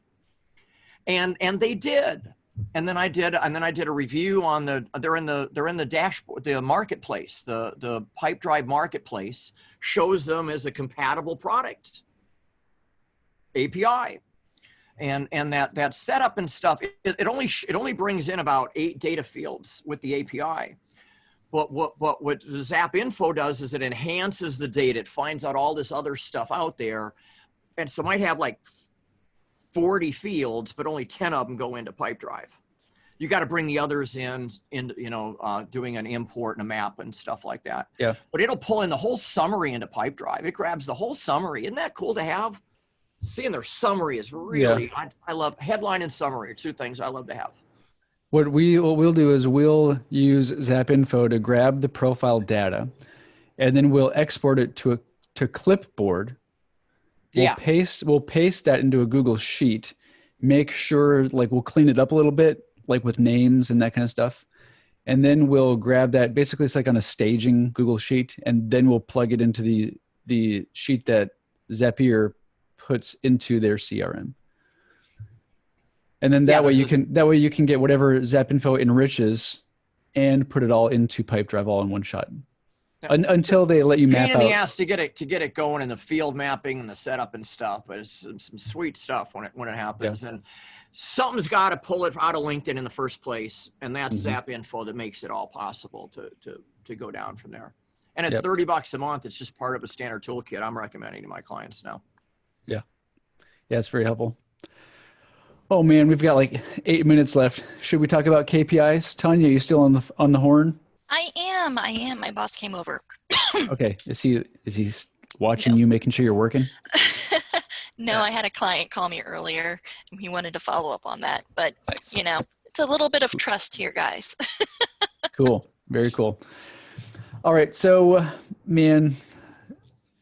and they did. And then I did a review on they're in the dashboard, the marketplace, the Pipedrive marketplace shows them as a compatible product API, and that setup and stuff. It only brings in about 8 data fields with the API. But what the Zap Info does is it enhances the data. It finds out all this other stuff out there. And so it might have like 40 fields, but only 10 of them go into Pipedrive. You got to bring the others in doing an import and a map and stuff like that. Yeah. But it'll pull in the whole summary into Pipedrive. It grabs the whole summary. Isn't that cool to have? Seeing their summary is really, I love headline and summary are 2 things I love to have. What we'll do is we'll use Zap Info to grab the profile data, and then we'll export it to Clipboard. We'll paste that into a Google Sheet. Make sure we'll clean it up a little bit, with names and that kind of stuff, and then we'll grab that. Basically, it's like on a staging Google Sheet, and then we'll plug it into the sheet that Zapier puts into their CRM. And then that way you can get whatever Zap Info enriches and put it all into Pipedrive all in one shot. Until they let you map out. Pain in the ass to get it going in the field mapping and the setup and stuff, but it's some sweet stuff when it happens. And something's got to pull it out of LinkedIn in the first place, and that's Zap Info that makes it all possible to go down from there. And at $30 a month, it's just part of a standard toolkit I'm recommending to my clients now. Yeah, it's very helpful. Oh man, we've got 8 minutes left. Should we talk about KPIs? Tanya, are you still on the horn? I am. My boss came over. Okay. Is he watching you, making sure you're working? No, I had a client call me earlier and he wanted to follow up on that. But it's a little bit of trust here, guys. Cool. Very cool. All right. So, man,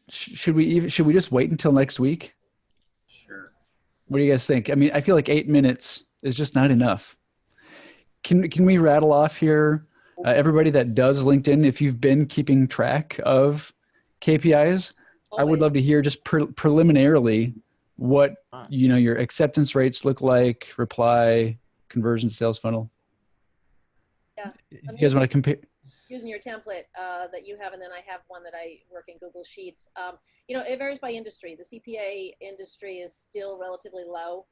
should we just wait until next week? Sure. What do you guys think? I mean, I feel like 8 minutes is just not enough. Can we rattle off here? Everybody that does LinkedIn, if you've been keeping track of KPIs, I would love to hear just preliminarily what your acceptance rates look like, reply, conversion, sales funnel. Yeah. You guys want to compare? using your template that you have, and then I have one that I work in Google Sheets. You know, it varies by industry. The CPA industry is still relatively low.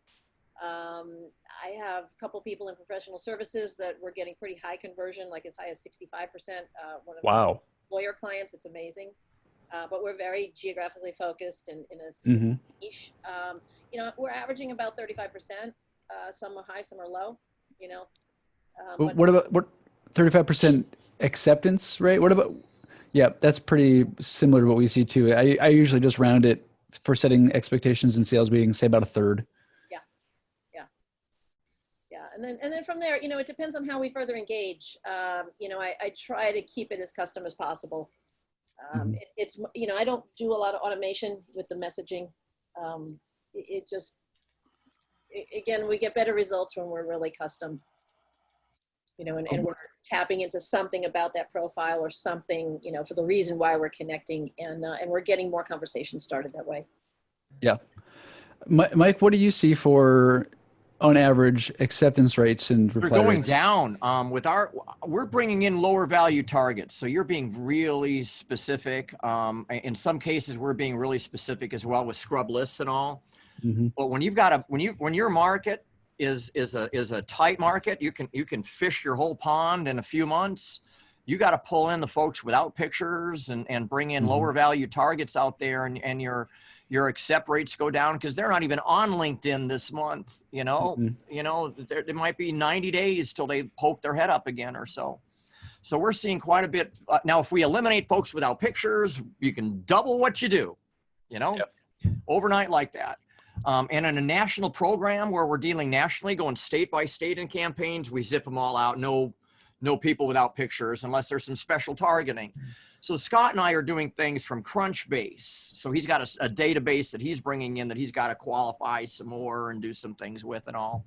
I have a couple people in professional services that we're getting pretty high conversion, like as high as 65%. One of my Wow. lawyer clients, it's amazing. But we're very geographically focused in a Mm-hmm. niche. You know, we're averaging about 35%. Some are high, some are low, you know. But What about what 35% acceptance rate? What about, yeah, that's pretty similar to what we see too. I usually just round it for setting expectations in sales meetings, say about a third. yeah, and then from there, you know, it depends on how we further engage. You know, I try to keep it as custom as possible. It's, you know, I don't do a lot of automation with the messaging. Again, we get better results when we're really custom, you know, and we're tapping into something about that profile or something, you know, for the reason why we're connecting, and we're getting more conversations started that way. Yeah. Mike, what do you see for, on average, acceptance rates and reply They're going rates? down. We're bringing in lower value targets. So you're being really specific. In some cases, we're being really specific as well with scrub lists and all. Mm-hmm. But when you've got when your market is a tight market, you can fish your whole pond in a few months. You got to pull in the folks without pictures and bring in lower value targets out there, and your accept rates go down because they're not even on LinkedIn this month. You know, it might be 90 days till they poke their head up again or so. So we're seeing quite a bit. Now, if we eliminate folks without pictures, you can double what you do, you know, overnight like that. And in a national program where we're dealing nationally, going state by state in campaigns, we zip them all out. No people without pictures unless there's some special targeting. So Scott and I are doing things from Crunchbase. So he's got a database that he's bringing in that he's got to qualify some more and do some things with and all.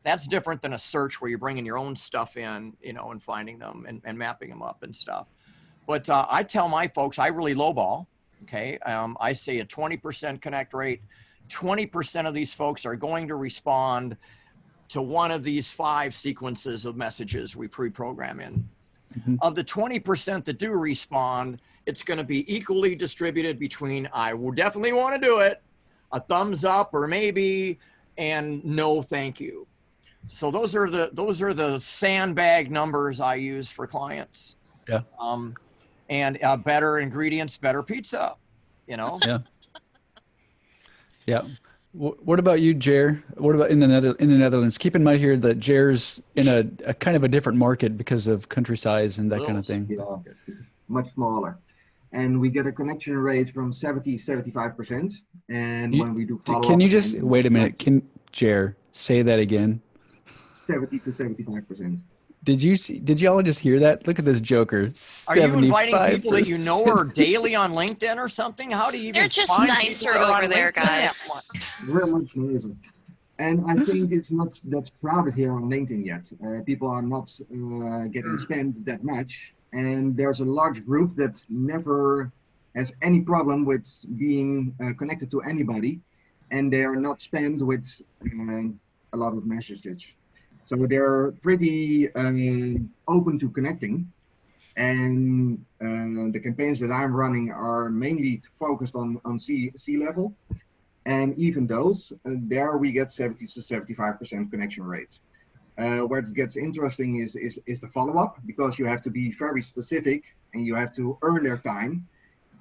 That's different than a search where you're bringing your own stuff in, you know, and finding them and mapping them up and stuff. But I tell my folks, I really lowball. Okay. I say a 20% connect rate. 20% of these folks are going to respond to one of these 5 sequences of messages we pre-program in. Of the 20% that do respond, it's going to be equally distributed between I will definitely want to do it, a thumbs up or maybe, and no thank you. So those are the sandbag numbers I use for clients. Yeah. And better ingredients, better pizza, you know? Yeah. Yeah. What about you, Jer? What about in the Netherlands? Keep in mind here that Jer's in a kind of a different market because of country size and that kind of thing. Yeah, much smaller. And we get a connection rate from 75%. And when we do follow up, can you just wait a minute? Can Jer say that again? 70 to 75%. Did y'all just hear that? Look at this joker. Are you inviting people that you know are daily on LinkedIn or something? How do you even They're just find nicer people that are over on there, LinkedIn that guys. much? We're much nicer. And I think it's not that crowded here on LinkedIn yet. People are not getting spammed that much. And there's a large group that never has any problem with being connected to anybody. And they are not spammed with a lot of messages. So they're pretty open to connecting. And the campaigns that I'm running are mainly focused on C-level. And even those, there we get 70 to 75% connection rate. Where it gets interesting is the follow-up, because you have to be very specific and you have to earn their time.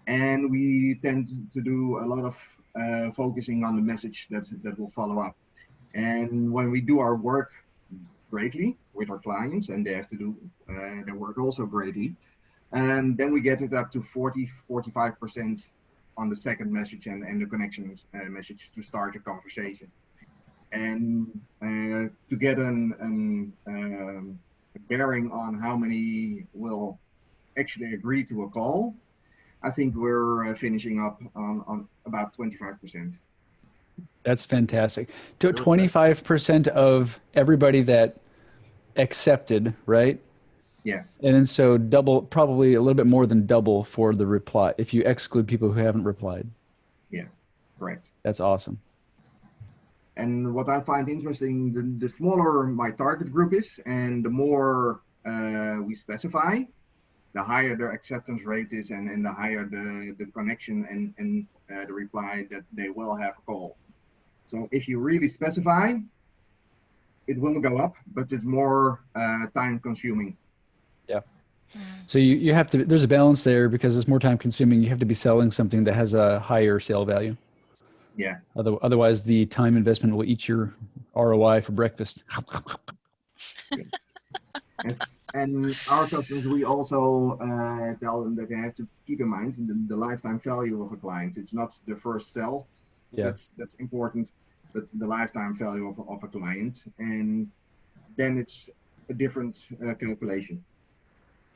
And we tend to do a lot of focusing on the message that will follow up. And when we do our work greatly with our clients, and they have to do their work also greatly, and then we get it up to 40-45% on the second message and the connection message to start a conversation. And to get a bearing on how many will actually agree to a call, I think we're finishing up on about 25%. That's fantastic. 25% of everybody that accepted, right? Yeah. And then so double, probably a little bit more than double for the reply, if you exclude people who haven't replied. Yeah, correct. That's awesome. And what I find interesting, the smaller my target group is, and the more we specify, the higher the acceptance rate is, and the higher the connection and the reply that they will have a call. So if you really specify, it will go up, but it's more time consuming. Yeah. So you have to, there's a balance there because it's more time consuming. You have to be selling something that has a higher sale value. Yeah. Otherwise, the time investment will eat your ROI for breakfast. And our customers, we also tell them that they have to keep in mind the lifetime value of a client. It's not the first sell. Yeah. That's important, but the lifetime value of a client. And then it's a different calculation.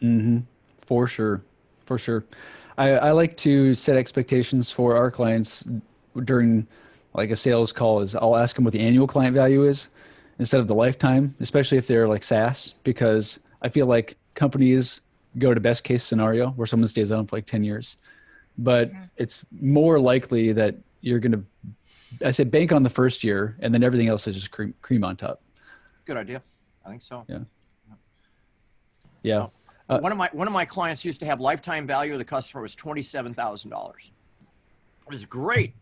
Mm-hmm. For sure. For sure. I like to set expectations for our clients during like a sales call. Is I'll ask them what the annual client value is instead of the lifetime, especially if they're like SaaS, because I feel like companies go to best case scenario where someone stays on for like 10 years. But it's more likely that you're going to, I said, bank on the first year and then everything else is just cream on top. Good idea. I think so. Yeah. Yeah. One of my clients used to have lifetime value of the customer was $27,000. It was great.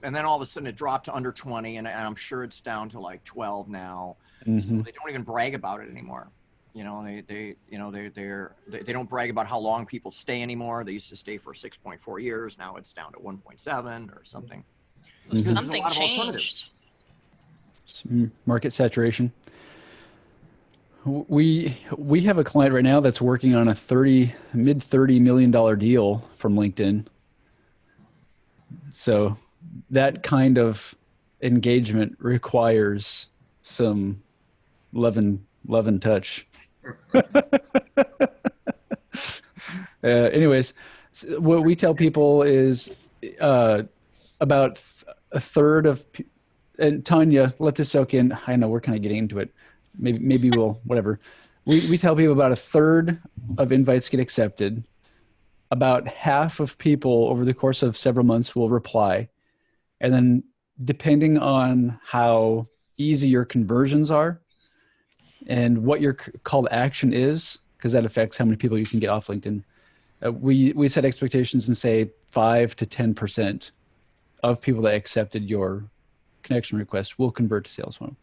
And then all of a sudden it dropped to under 20, and I'm sure it's down to like 12 now. Mm-hmm. So they don't even brag about it anymore. You know, they don't brag about how long people stay anymore. They used to stay for 6.4 years. Now it's down to 1.7 or something. Mm-hmm. Something changed. Market saturation. We have a client right now that's working on a mid $30 million deal from LinkedIn. So that kind of engagement requires some love and touch. Anyways, what we tell people is about a third of, and Tanya, let this soak in. I know we're kind of getting into it. Maybe we'll, whatever. We tell people about a third of invites get accepted. About half of people over the course of several months will reply. And then depending on how easy your conversions are and what your call to action is, because that affects how many people you can get off LinkedIn, we set expectations and say 5 to 10% of people that accepted your connection request will convert to sales funnel.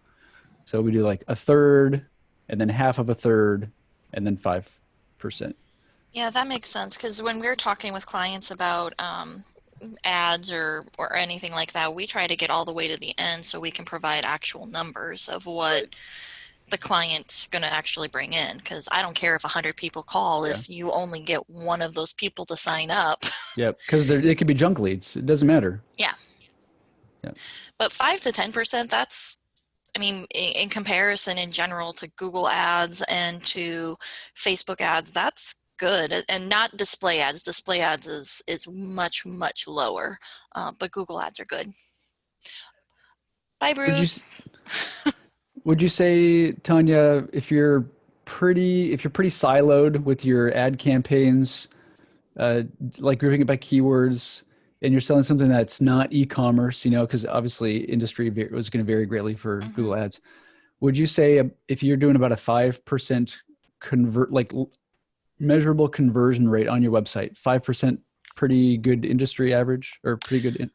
So we do like a third, and then half of a third, and then 5%. Yeah, that makes sense, because when we're talking with clients about ads or anything like that, we try to get all the way to the end so we can provide actual numbers of what the client's going to actually bring in, because I don't care if 100 people call if you only get one of those people to sign up. Yeah, because they could be junk leads. It doesn't matter. Yeah. But 5 to 10%, that's, I mean, in comparison in general to Google ads and to Facebook ads, that's good. And not display ads. Display ads is much, much lower, but Google ads are good. Bye, Bruce. Would you say, Tanya, if you're pretty siloed with your ad campaigns, like grouping it by keywords, and you're selling something that's not e-commerce, because obviously industry was going to vary greatly for Google ads. Would you say if you're doing about a 5% measurable conversion rate on your website, 5% pretty good industry average, or pretty good?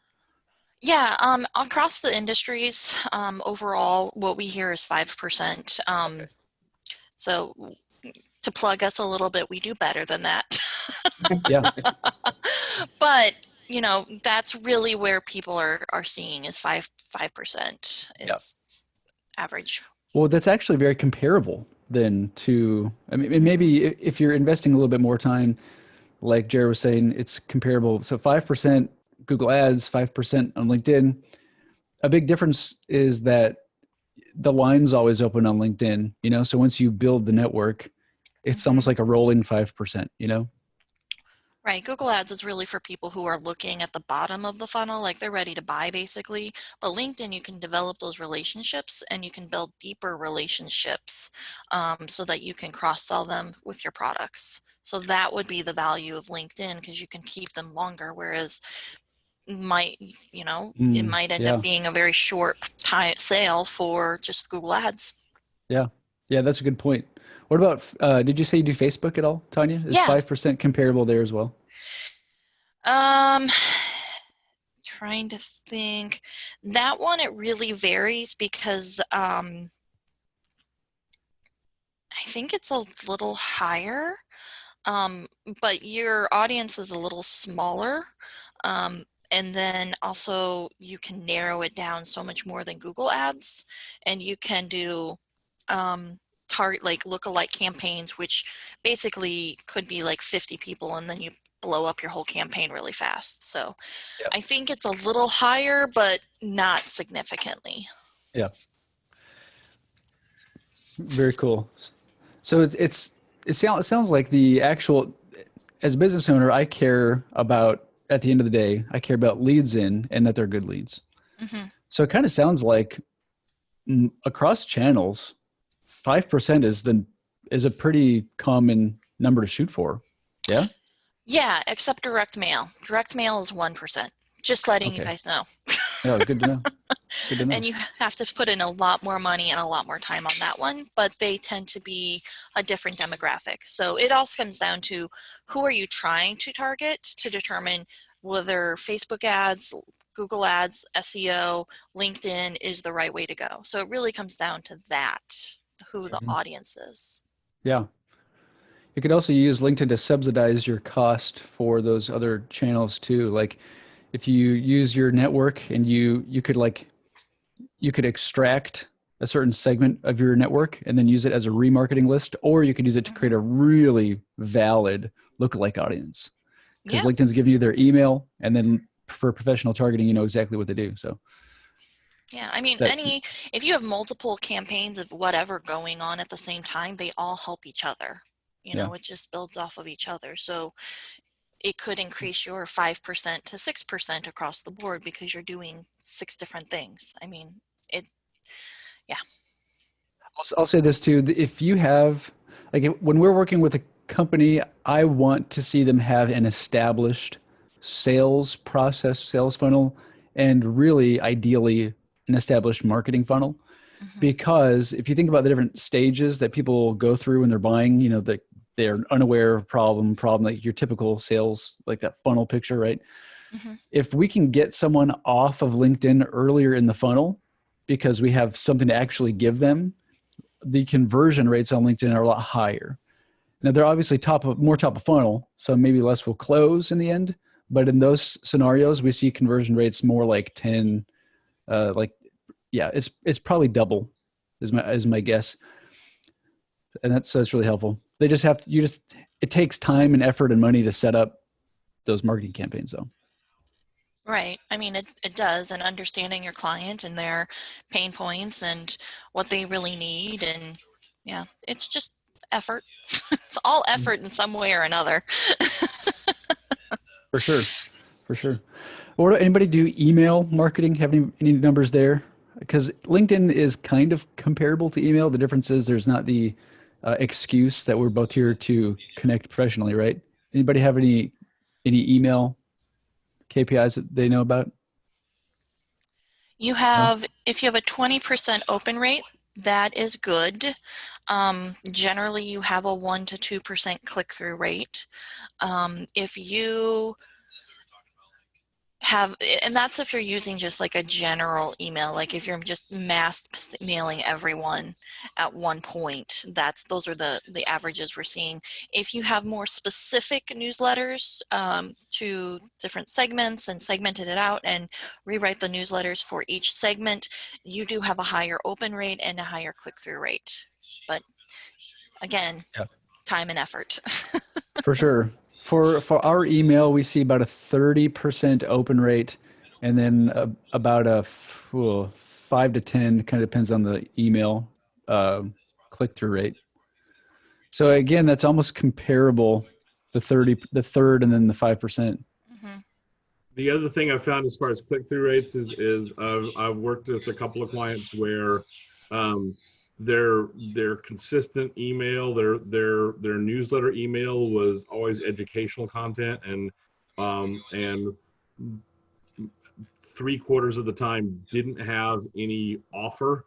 Yeah, across the industries, overall, what we hear is 5%. So to plug us a little bit, we do better than that. Yeah. But, that's really where people are seeing is 5% is average. Well, that's actually very comparable then to, I mean, maybe if you're investing a little bit more time, like Jared was saying, it's comparable. So 5% Google ads, 5% on LinkedIn. A big difference is that the line's always open on LinkedIn, so once you build the network, it's almost like a rolling 5%, Right. Google ads is really for people who are looking at the bottom of the funnel, like they're ready to buy basically. But LinkedIn, you can develop those relationships and you can build deeper relationships so that you can cross-sell them with your products. So that would be the value of LinkedIn, because you can keep them longer, whereas it might end up being a very short time sale for just Google ads. Yeah, that's a good point. What about, did you say you do Facebook at all, Tanya? Is Yeah. 5% comparable there as well? Trying to think. That one, it really varies because I think it's a little higher, but your audience is a little smaller. And then also you can narrow it down so much more than Google Ads, and you can do target like lookalike campaigns, which basically could be like 50 people, and then you blow up your whole campaign really fast. So Yep. I think it's a little higher, but not significantly. Yeah. Very cool. So it sounds like the actual, as a business owner, I care about, at the end of the day, I care about leads in and that they're good leads. Mm-hmm. So it kind of sounds like across channels, 5% is a pretty common number to shoot for. Yeah. Yeah, except direct mail. Direct mail is 1%. Just letting you Okay. guys know. Yeah, good to know. Good to know. And you have to put in a lot more money and a lot more time on that one, but they tend to be a different demographic. So it also comes down to who are you trying to target to determine whether Facebook ads, Google ads, SEO, LinkedIn is the right way to go. So it really comes down to that, who the audience is. Yeah. You could also use LinkedIn to subsidize your cost for those other channels too. Like if you use your network and you could extract a certain segment of your network and then use it as a remarketing list, or you could use it to create a really valid lookalike audience. Because Yeah. LinkedIn's giving you their email, and then for professional targeting, you know exactly what they do. So Yeah, I mean, that, if you have multiple campaigns of whatever going on at the same time, they all help each other. You know, yeah. it just builds off of each other. So it could increase your 5% to 6% across the board because you're doing 6 different things. I mean, yeah. I'll say this too. If you have, like, when we're working with a company, I want to see them have an established sales process, sales funnel, and really ideally an established marketing funnel. Because if you think about the different stages that people go through when they're buying, you know, they're unaware of problem, like your typical sales, like that funnel picture, right? If we can get someone off of LinkedIn earlier in the funnel because we have something to actually give them, the conversion rates on LinkedIn are a lot higher. Now they're obviously more top of funnel, so maybe less will close in the end. But in those scenarios, we see conversion rates more like 10, yeah, it's probably double is my guess. And that's really helpful. They just have to, it takes time and effort and money to set up those marketing campaigns though. Right. I mean, it does. And understanding your client and their pain points and what they really need. And yeah, it's just effort. It's all effort in some way or another. For sure. For sure. Or anybody do email marketing? Have any numbers there? Because LinkedIn is kind of comparable to email. The difference is there's not the excuse that we're both here to connect professionally, right? Anybody have any email KPIs that they know about? You have, if you have a 20% open rate, that is good. Generally, you have a 1 to 2% click-through rate. If you have, and that's if you're using just like a general email, like if you're just mass mailing everyone at one point, those are the averages we're seeing. If you have more specific newsletters to different segments and segmented it out and rewrite the newsletters for each segment, you do have a higher open rate and a higher click-through rate. But again, time and effort. For sure. For our email, we see about a 30% open rate, and then about a 5 to 10, kind of depends on the email click-through rate. So again, that's almost comparable, the third, and then the 5%. The other thing I found as far as click-through rates is I've worked with a couple of clients where their consistent email, their newsletter email was always educational content, and 3/4 of the time didn't have any offer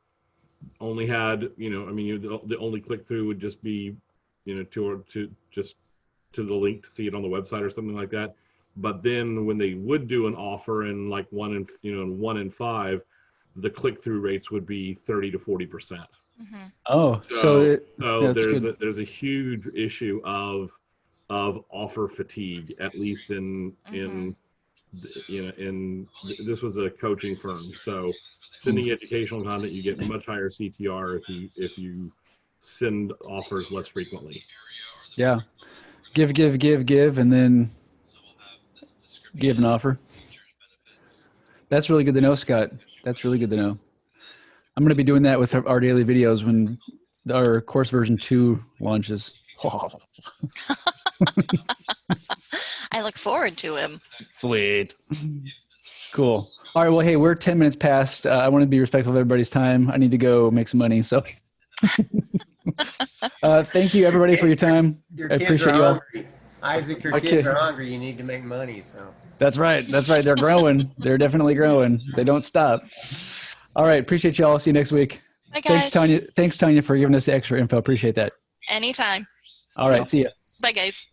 only had, you know, I mean, the only click through would just be, you know, to just to the link to see it on the website or something like that. But then when they would do an offer in like 1 in 5, the click through rates would be 30 to 40%. Oh, So that's good. there's a huge issue of offer fatigue, at least in you know, this was a coaching firm, so sending educational content, you get much higher CTR if you send offers less frequently. Yeah. Give, and then give an offer. That's really good to know, Scott. That's really good to know. I'm going to be doing that with our daily videos when our course version 2 launches. I look forward to him. Sweet. Cool. All right. Well, hey, we're 10 minutes past. I want to be respectful of everybody's time. I need to go make some money. So thank you, everybody, for your time. Your I kids appreciate are you all. hungry. Isaac, your My kids kid- are hungry. You need to make money. So That's right. That's right. They're growing. They're definitely growing. They don't stop. All right. Appreciate you all. See you next week. Bye, guys. Thanks, Tanya, for giving us the extra info. Appreciate that. Anytime. All right. See ya. Bye, guys.